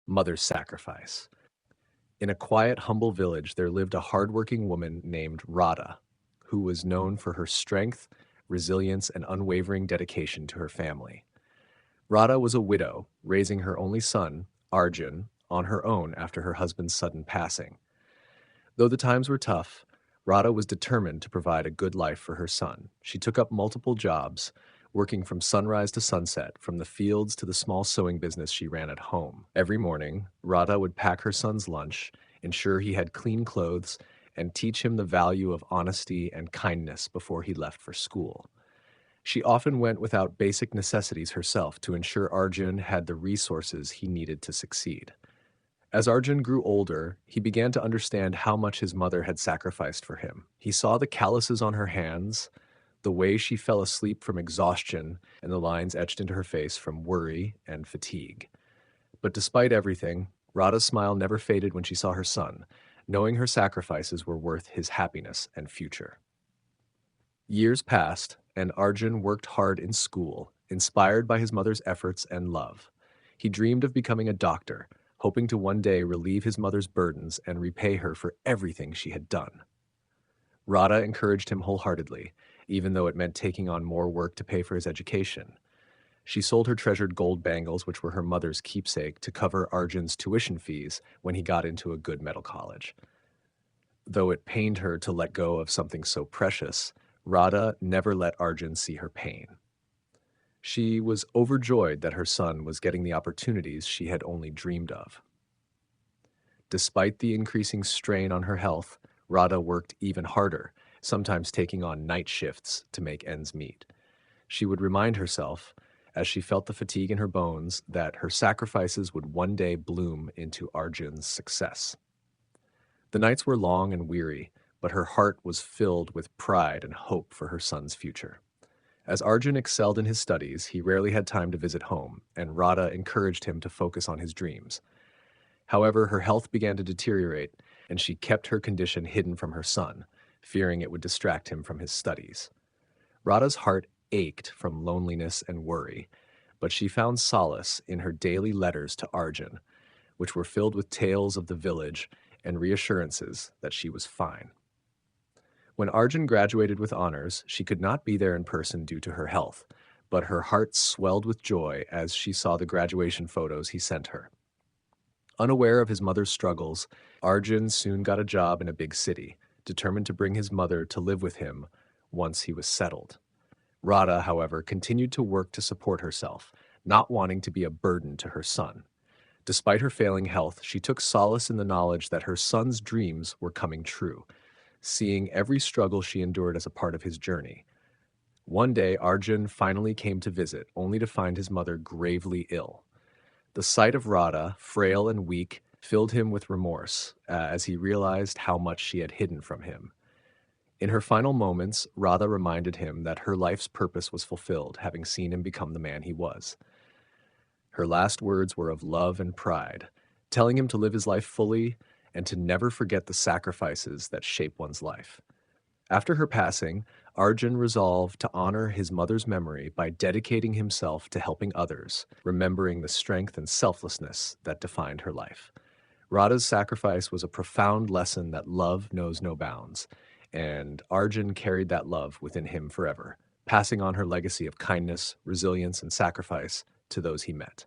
Mother's Sacrifice. In a quiet, humble village, there lived a hardworking woman named Radha, who was known for her strength, resilience, and unwavering dedication to her family. Radha was a widow, raising her only son, Arjun, on her own after her husband's sudden passing. Though the times were tough, Radha was determined to provide a good life for her son. She took up multiple jobs, working from sunrise to sunset, from the fields to the small sewing business she ran at home. Every morning, Radha would pack her son's lunch, ensure he had clean clothes, and teach him the value of honesty and kindness before he left for school. She often went without basic necessities herself to ensure Arjun had the resources he needed to succeed. As Arjun grew older, he began to understand how much his mother had sacrificed for him. He saw the calluses on her hands, the way she fell asleep from exhaustion, and the lines etched into her face from worry and fatigue. But despite everything, Radha's smile never faded when she saw her son, knowing her sacrifices were worth his happiness and future. Years passed, and Arjun worked hard in school, inspired by his mother's efforts and love. He dreamed of becoming a doctor, hoping to one day relieve his mother's burdens and repay her for everything she had done. Radha encouraged him wholeheartedly, even though it meant taking on more work to pay for his education. She sold her treasured gold bangles, which were her mother's keepsake, to cover Arjun's tuition fees when he got into a good metal college. Though it pained her to let go of something so precious, Radha never let Arjun see her pain. She was overjoyed that her son was getting the opportunities she had only dreamed of. Despite the increasing strain on her health, Radha worked even harder, sometimes taking on night shifts to make ends meet. She would remind herself, as she felt the fatigue in her bones, that her sacrifices would one day bloom into Arjun's success. The nights were long and weary, but her heart was filled with pride and hope for her son's future. As Arjun excelled in his studies, he rarely had time to visit home, and Radha encouraged him to focus on his dreams. However, her health began to deteriorate, and she kept her condition hidden from her son, fearing it would distract him from his studies. Radha's heart ached from loneliness and worry, but she found solace in her daily letters to Arjun, which were filled with tales of the village and reassurances that she was fine. When Arjun graduated with honors, she could not be there in person due to her health, but her heart swelled with joy as she saw the graduation photos he sent her. Unaware of his mother's struggles, Arjun soon got a job in a big city, determined to bring his mother to live with him once he was settled. Radha, however, continued to work to support herself, not wanting to be a burden to her son. Despite her failing health, she took solace in the knowledge that her son's dreams were coming true, seeing every struggle she endured as a part of his journey. One day, Arjun finally came to visit, only to find his mother gravely ill. The sight of Radha, frail and weak, filled him with remorse as he realized how much she had hidden from him. In her final moments, Radha reminded him that her life's purpose was fulfilled, having seen him become the man he was. Her last words were of love and pride, telling him to live his life fully and to never forget the sacrifices that shape one's life. After her passing, Arjun resolved to honor his mother's memory by dedicating himself to helping others, remembering the strength and selflessness that defined her life. Radha's sacrifice was a profound lesson that love knows no bounds, and Arjun carried that love within him forever, passing on her legacy of kindness, resilience, and sacrifice to those he met.